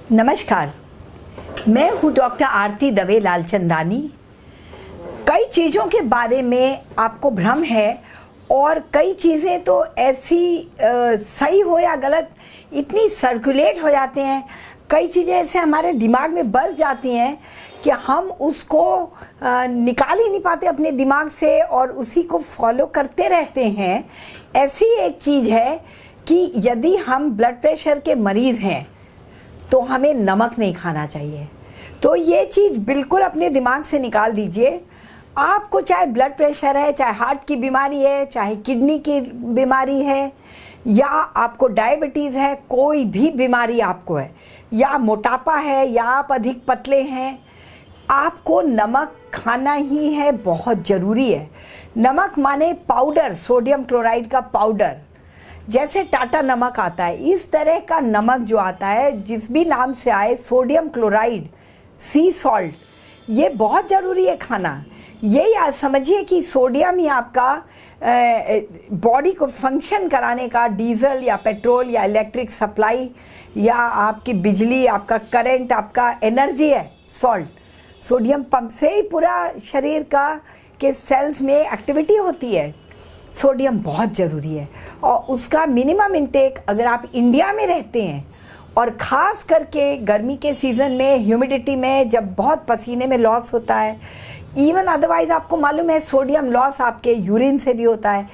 नमस्कार, मैं हूँ डॉक्टर आरती दवे लालचंदानी। कई चीज़ों के बारे में आपको भ्रम है और कई चीज़ें तो ऐसी सही हो या गलत इतनी सर्कुलेट हो जाते हैं, कई चीज़ें ऐसे हमारे दिमाग में बस जाती हैं कि हम उसको निकाल ही नहीं पाते अपने दिमाग से और उसी को फॉलो करते रहते हैं। ऐसी एक चीज़ है कि यदि हम ब्लड प्रेशर के मरीज़ हैं तो हमें नमक नहीं खाना चाहिए। तो ये चीज़ बिल्कुल अपने दिमाग से निकाल दीजिए। आपको चाहे ब्लड प्रेशर है, चाहे हार्ट की बीमारी है, चाहे किडनी की बीमारी है, या आपको डायबिटीज़ है, कोई भी बीमारी आपको है, या मोटापा है, या आप अधिक पतले हैं, आपको नमक खाना ही है, बहुत ज़रूरी है। नमक माने पाउडर, सोडियम क्लोराइड का पाउडर, जैसे टाटा नमक आता है, इस तरह का नमक जो आता है, जिस भी नाम से आए, सोडियम क्लोराइड, सी सॉल्ट, ये बहुत ज़रूरी है खाना। ये याद समझिए कि सोडियम ही आपका बॉडी को फंक्शन कराने का, डीजल या पेट्रोल या इलेक्ट्रिक सप्लाई या आपकी बिजली, आपका करंट, आपका एनर्जी है सॉल्ट। सोडियम पंप से ही पूरा शरीर का के सेल्स में एक्टिविटी होती है। सोडियम बहुत ज़रूरी है और उसका मिनिमम इंटेक, अगर आप इंडिया में रहते हैं और ख़ास करके गर्मी के सीज़न में, ह्यूमिडिटी में, जब बहुत पसीने में लॉस होता है, इवन अदरवाइज आपको मालूम है सोडियम लॉस आपके यूरिन से भी होता है।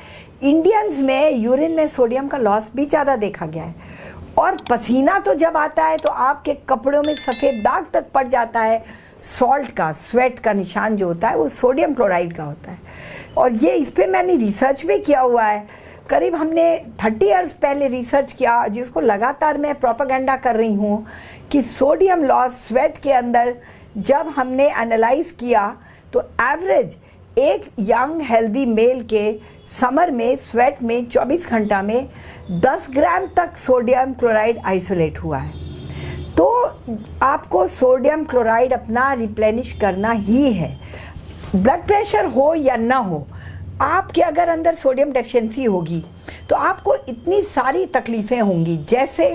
इंडियंस में यूरिन में सोडियम का लॉस भी ज़्यादा देखा गया है। और पसीना तो जब आता है तो आपके कपड़ों में सफ़ेद दाग तक पड़ जाता है। सॉल्ट का, स्वेट का निशान जो होता है वो सोडियम क्लोराइड का होता है। और ये इस पर मैंने रिसर्च भी किया हुआ है। करीब हमने 30 इयर्स पहले रिसर्च किया, जिसको लगातार मैं प्रोपेगेंडा कर रही हूँ कि सोडियम लॉस स्वेट के अंदर जब हमने एनालाइज किया तो एवरेज एक यंग हेल्दी मेल के समर में स्वेट में 24 घंटा में 10 ग्राम तक सोडियम क्लोराइड आइसोलेट हुआ है। तो आपको सोडियम क्लोराइड अपना रिप्लेनिश करना ही है, ब्लड प्रेशर हो या ना हो। आपके अगर अंदर सोडियम डेफिशिएंसी होगी तो आपको इतनी सारी तकलीफ़ें होंगी, जैसे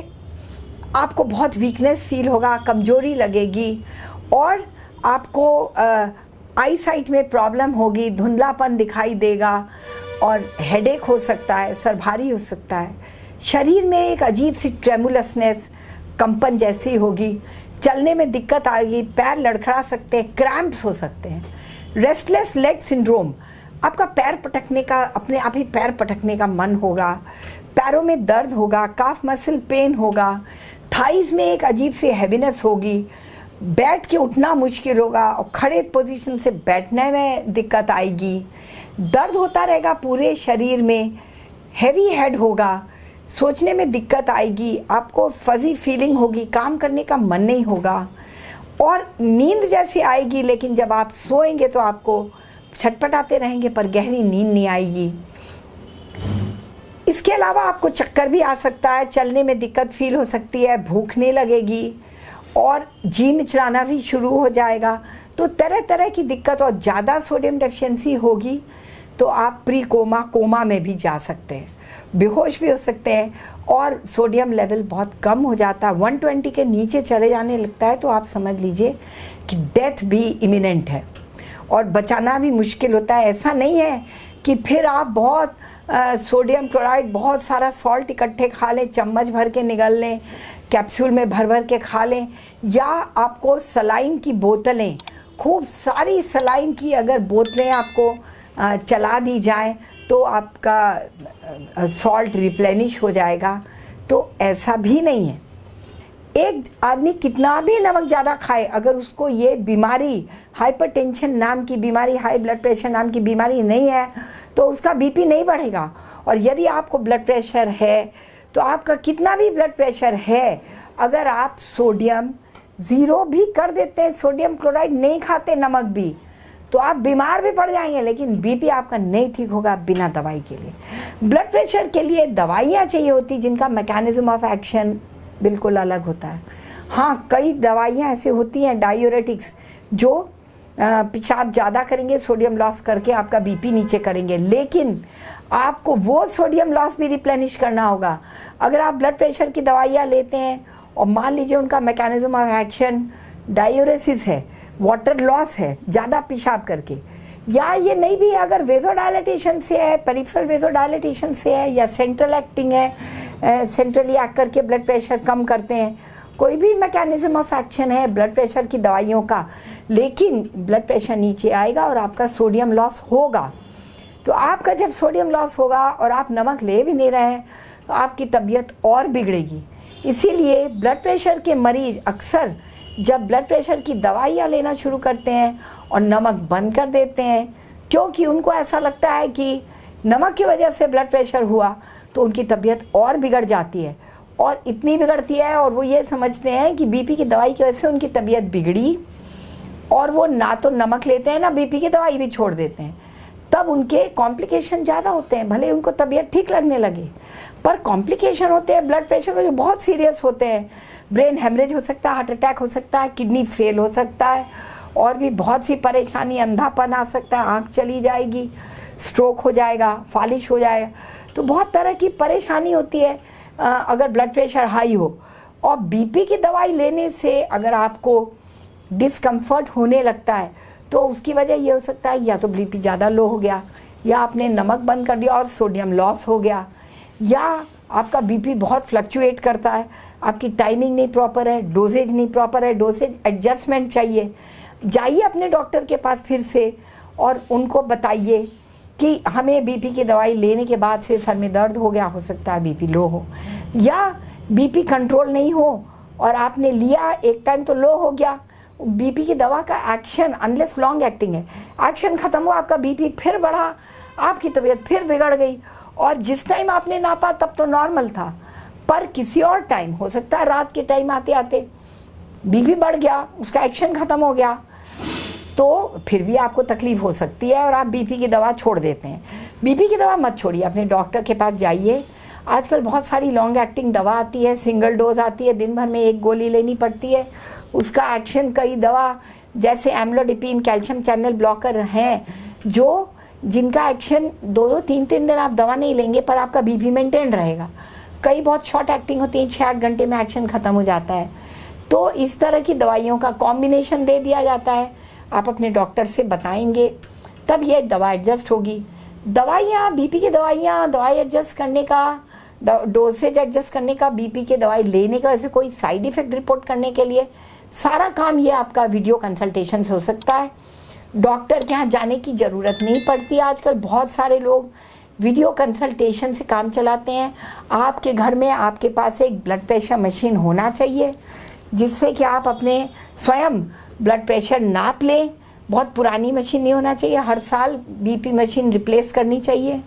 आपको बहुत वीकनेस फील होगा, कमज़ोरी लगेगी, और आपको आई साइट में प्रॉब्लम होगी, धुंधलापन दिखाई देगा, और हेडेक हो सकता है, सर भारी हो सकता है, शरीर में एक अजीब सी ट्रेमुलसनेस, कंपन जैसी होगी, चलने में दिक्कत आएगी, पैर लड़खड़ा सकते हैं, क्रैम्प्स हो सकते हैं, रेस्टलेस लेग सिंड्रोम, आपका पैर पटकने का, अपने आप ही पैर पटकने का मन होगा, पैरों में दर्द होगा, काफ मसल पेन होगा, थाइज में एक अजीब सी हैवीनेस होगी, बैठ के उठना मुश्किल होगा और खड़े पोजीशन से बैठने में दिक्कत आएगी, दर्द होता रहेगा पूरे शरीर में, हैवी हेड होगा, सोचने में दिक्कत आएगी, आपको फजी फीलिंग होगी, काम करने का मन नहीं होगा, और नींद जैसी आएगी, लेकिन जब आप सोएंगे तो आपको छटपटाते रहेंगे पर गहरी नींद नहीं आएगी। इसके अलावा आपको चक्कर भी आ सकता है, चलने में दिक्कत फील हो सकती है, भूख नहीं लगेगी और जी मिचलाना भी शुरू हो जाएगा। तो तरह तरह की दिक्कत, और ज़्यादा सोडियम डेफिशिएंसी होगी तो आप प्री कोमा, कोमा में भी जा सकते हैं, बेहोश भी हो सकते हैं, और सोडियम लेवल बहुत कम हो जाता है, 120 के नीचे चले जाने लगता है तो आप समझ लीजिए कि डेथ भी इमिनेंट है और बचाना भी मुश्किल होता है। ऐसा नहीं है कि फिर आप बहुत सोडियम क्लोराइड, बहुत सारा सॉल्ट इकट्ठे खा लें, चम्मच भर के निगल लें, कैप्सूल में भर भर के खा लें, या आपको सलाइन की बोतलें, खूब सारी सलाइन की अगर बोतलें आपको चला दी जाए तो आपका सॉल्ट रिप्लेनिश हो जाएगा। तो ऐसा भी नहीं है। एक आदमी कितना भी नमक ज़्यादा खाए, अगर उसको ये बीमारी, हाइपरटेंशन नाम की बीमारी, हाई ब्लड प्रेशर नाम की बीमारी नहीं है, तो उसका बीपी नहीं बढ़ेगा। और यदि आपको ब्लड प्रेशर है तो आपका कितना भी ब्लड प्रेशर है, अगर आप सोडियम ज़ीरो भी कर देते हैं, सोडियम क्लोराइड नहीं खाते, नमक भी, तो आप बीमार भी पड़ जाएंगे, लेकिन बीपी आपका नहीं ठीक होगा बिना दवाई के लिए। ब्लड प्रेशर के लिए दवाइयाँ चाहिए होती जिनका मैकेनिज्म ऑफ एक्शन बिल्कुल अलग होता है। हाँ, कई दवाइयाँ ऐसी होती हैं डायूरेटिक्स, जो पेशाब ज़्यादा करेंगे, सोडियम लॉस करके आपका बीपी नीचे करेंगे, लेकिन आपको वो सोडियम लॉस भी रिप्लेनिश करना होगा। अगर आप ब्लड प्रेशर की दवाइयाँ लेते हैं और मान लीजिए उनका मैकेनिज्म ऑफ एक्शन डायूरेसिस है, वाटर लॉस है ज़्यादा पेशाब करके, या ये नहीं भी अगर वेजोडायलेटेशन से है, पेरिफेरल वेजोडायलेटेशन से है, या सेंट्रल एक्टिंग है, सेंट्रली एक्ट करके ब्लड प्रेशर कम करते हैं, कोई भी मैकेनिज्म ऑफ एक्शन है ब्लड प्रेशर की दवाइयों का, लेकिन ब्लड प्रेशर नीचे आएगा और आपका सोडियम लॉस होगा। तो आपका जब सोडियम लॉस होगा और आप नमक ले भी नहीं रहे हैं तो आपकी तबीयत और बिगड़ेगी। इसीलिए ब्लड प्रेशर के मरीज अक्सर जब ब्लड प्रेशर की दवाइयाँ लेना शुरू करते हैं और नमक बंद कर देते हैं, क्योंकि उनको ऐसा लगता है कि नमक की वजह से ब्लड प्रेशर हुआ, तो उनकी तबीयत और बिगड़ जाती है, और इतनी बिगड़ती है और वो ये समझते हैं कि बीपी की दवाई की वजह से उनकी तबीयत बिगड़ी, और वो ना तो नमक लेते हैं ना बीपी की दवाई भी छोड़ देते हैं। तब उनके कॉम्प्लिकेशन ज़्यादा होते हैं, भले उनको तबीयत ठीक लगने लगे, पर कॉम्प्लिकेशन होते हैं ब्लड प्रेशर के जो बहुत सीरियस होते हैं। ब्रेन हेमरेज हो सकता है, हार्ट अटैक हो सकता है, किडनी फेल हो सकता है, और भी बहुत सी परेशानी, अंधापन आ सकता है, आँख चली जाएगी, स्ट्रोक हो जाएगा, फालिश हो जाएगा। तो बहुत तरह की परेशानी होती है अगर ब्लड प्रेशर हाई हो। और बीपी की दवाई लेने से अगर आपको डिस्कम्फर्ट होने लगता है तो उसकी वजह ये हो सकता है या तो बीपी ज़्यादा लो हो गया, या आपने नमक बंद कर दिया और सोडियम लॉस हो गया, या आपका बीपी बहुत फ्लक्चुएट करता है, आपकी टाइमिंग नहीं प्रॉपर है, डोजेज नहीं प्रॉपर है, डोजेज एडजस्टमेंट चाहिए। जाइए अपने डॉक्टर के पास फिर से और उनको बताइए कि हमें बीपी की दवाई लेने के बाद से सर में दर्द हो गया, हो सकता है बीपी लो हो, या बीपी कंट्रोल नहीं हो और आपने लिया एक टाइम तो लो हो गया। बीपी की दवा का एक्शन अनलेस लॉन्ग एक्टिंग है, एक्शन खत्म हुआ, आपका बीपी फिर बढ़ा, आपकी तबीयत फिर बिगड़ गई, और जिस टाइम आपने नापा तब तो नॉर्मल था, पर किसी और टाइम हो सकता है रात के टाइम आते आते बीपी बढ़ गया, उसका एक्शन खत्म हो गया, तो फिर भी आपको तकलीफ हो सकती है और आप बीपी की दवा छोड़ देते हैं। बीपी की दवा मत छोड़िए, अपने डॉक्टर के पास जाइए। आजकल बहुत सारी लॉन्ग एक्टिंग दवा आती है, सिंगल डोज आती है, दिन भर में एक गोली लेनी पड़ती है, उसका एक्शन कई दवा जैसे एम्लोडिपिन, कैल्शियम चैनल ब्लॉकर हैं, जो जिनका एक्शन 2-2, 3-3 दिन आप दवा नहीं लेंगे पर आपका बीपी मेंटेन रहेगा। कई बहुत शॉर्ट एक्टिंग होती है, 6-8 घंटे में एक्शन खत्म हो जाता है। तो इस तरह की दवाइयों का कॉम्बिनेशन दे दिया जाता है, आप अपने डॉक्टर से बताएंगे तब ये दवा एडजस्ट होगी। दवाइयाँ, बीपी की दवाइयाँ, दवाई एडजस्ट करने का, डोसेज एडजस्ट करने का, बीपी की दवाई लेने का वैसे कोई साइड इफेक्ट रिपोर्ट करने के लिए सारा काम ये आपका वीडियो कंसल्टेशन से हो सकता है। डॉक्टर के यहाँ जाने की ज़रूरत नहीं पड़ती। आजकल बहुत सारे लोग वीडियो कंसल्टेशन से काम चलाते हैं। आपके घर में आपके पास एक ब्लड प्रेशर मशीन होना चाहिए जिससे कि आप अपने स्वयं ब्लड प्रेशर नाप लें। बहुत पुरानी मशीन नहीं होना चाहिए, हर साल बीपी मशीन रिप्लेस करनी चाहिए।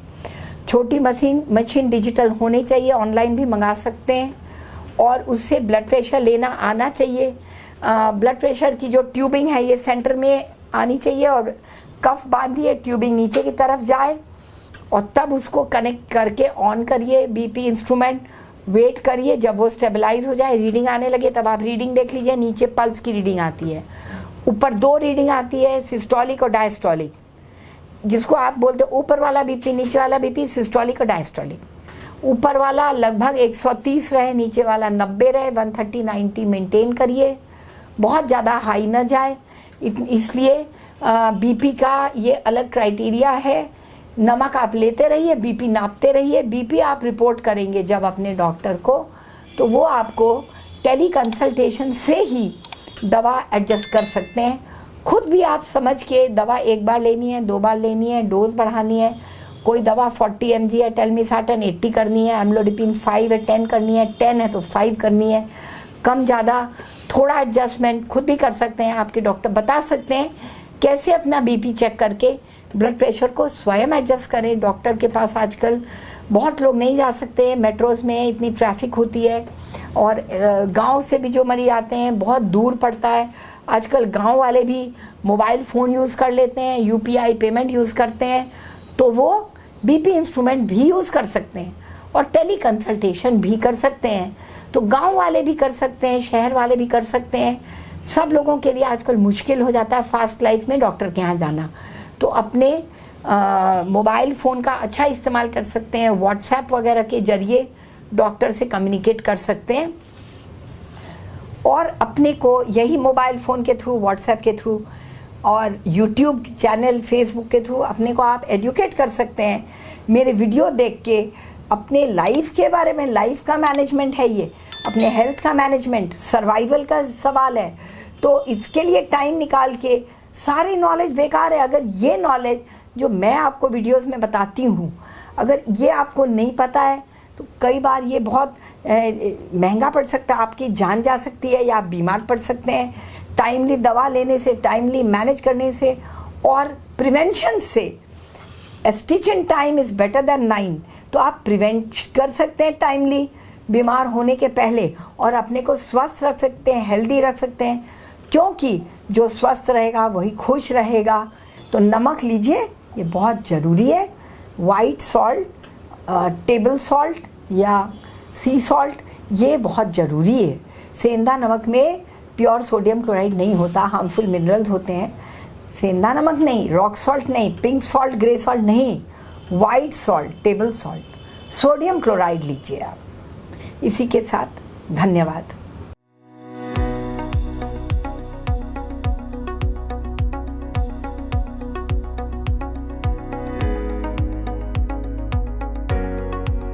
छोटी मशीन डिजिटल होनी चाहिए, ऑनलाइन भी मंगा सकते हैं, और उससे ब्लड प्रेशर लेना आना चाहिए। ब्लड प्रेशर की जो ट्यूबिंग है ये सेंटर में आनी चाहिए, और कफ बांधिए, ट्यूबिंग नीचे की तरफ जाए, और तब उसको कनेक्ट करके ऑन करिए बीपी इंस्ट्रूमेंट, वेट करिए, जब वो स्टेबलाइज हो जाए, रीडिंग आने लगे, तब आप रीडिंग देख लीजिए। नीचे पल्स की रीडिंग आती है, ऊपर 2 रीडिंग आती है, सिस्टोलिक और डायस्टोलिक, जिसको आप बोलते हो ऊपर वाला बीपी, नीचे वाला बीपी, सिस्टोलिक और डायस्टोलिक। ऊपर वाला लगभग 130 रहे, नीचे वाला 90 रहे, 130-90 मेंटेन करिए, बहुत ज़्यादा हाई ना जाए। इसलिए बीपी का ये अलग क्राइटेरिया है। नमक आप लेते रहिए, बीपी नापते रहिए। बीपी आप रिपोर्ट करेंगे जब अपने डॉक्टर को, तो वो आपको टेली कंसल्टेशन से ही दवा एडजस्ट कर सकते हैं। खुद भी आप समझ के दवा 1 बार लेनी है, 2 बार लेनी है, डोज बढ़ानी है। कोई दवा 40 mg है, टेलमिसार्टन 80 करनी है, एम्लोडिपिन 5 है, 10 करनी है, 10 है तो 5 करनी है। कम ज़्यादा थोड़ा एडजस्टमेंट खुद भी कर सकते हैं, आपके डॉक्टर बता सकते हैं कैसे अपना बीपी चेक करके ब्लड प्रेशर को स्वयं एडजस्ट करें। डॉक्टर के पास आजकल बहुत लोग नहीं जा सकते, मेट्रोज़ में इतनी ट्रैफिक होती है, और गांव से भी जो मरीज आते हैं बहुत दूर पड़ता है। आजकल गांव वाले भी मोबाइल फ़ोन यूज़ कर लेते हैं, UPI पेमेंट यूज़ करते हैं, तो वो बीपी इंस्ट्रूमेंट भी यूज़ कर सकते हैं और टेली कंसल्टेशन भी कर सकते हैं। तो गांव वाले भी कर सकते हैं, शहर वाले भी कर सकते हैं। सब लोगों के लिए आजकल मुश्किल हो जाता है फास्ट लाइफ में डॉक्टर के यहाँ जाना, तो अपने मोबाइल फ़ोन का अच्छा इस्तेमाल कर सकते हैं। व्हाट्सएप वगैरह के जरिए डॉक्टर से कम्युनिकेट कर सकते हैं। और अपने को यही मोबाइल फ़ोन के थ्रू, व्हाट्सएप के थ्रू और यूट्यूब चैनल, फेसबुक के थ्रू अपने को आप एजुकेट कर सकते हैं। मेरे वीडियो देख के अपने लाइफ के बारे में, लाइफ का मैनेजमेंट है ये, अपने हेल्थ का मैनेजमेंट, सर्वाइवल का सवाल है, तो इसके लिए टाइम निकाल के सारी नॉलेज बेकार है अगर ये नॉलेज जो मैं आपको वीडियोस में बताती हूँ अगर ये आपको नहीं पता है तो कई बार ये बहुत महंगा पड़ सकता है, आपकी जान जा सकती है या आप बीमार पड़ सकते हैं। टाइमली दवा लेने से, टाइमली मैनेज करने से और प्रिवेंशन से, stitch in time is better than 9, तो आप प्रिवेंट कर सकते हैं टाइमली बीमार होने के पहले और अपने को स्वस्थ रख सकते हैं, हेल्दी रख सकते हैं, क्योंकि जो स्वस्थ रहेगा वही खुश रहेगा। तो नमक लीजिए, ये बहुत ज़रूरी है। वाइट सॉल्ट, टेबल सॉल्ट या सी सॉल्ट, ये बहुत ज़रूरी है। सेंधा नमक में प्योर सोडियम क्लोराइड नहीं होता, हार्मफुल मिनरल्स होते हैं। सेंधा नमक नहीं, रॉक सॉल्ट नहीं, पिंक सॉल्ट, ग्रे सॉल्ट नहीं, white salt, table salt, sodium chloride लीजिए आप। इसी के साथ धन्यवाद।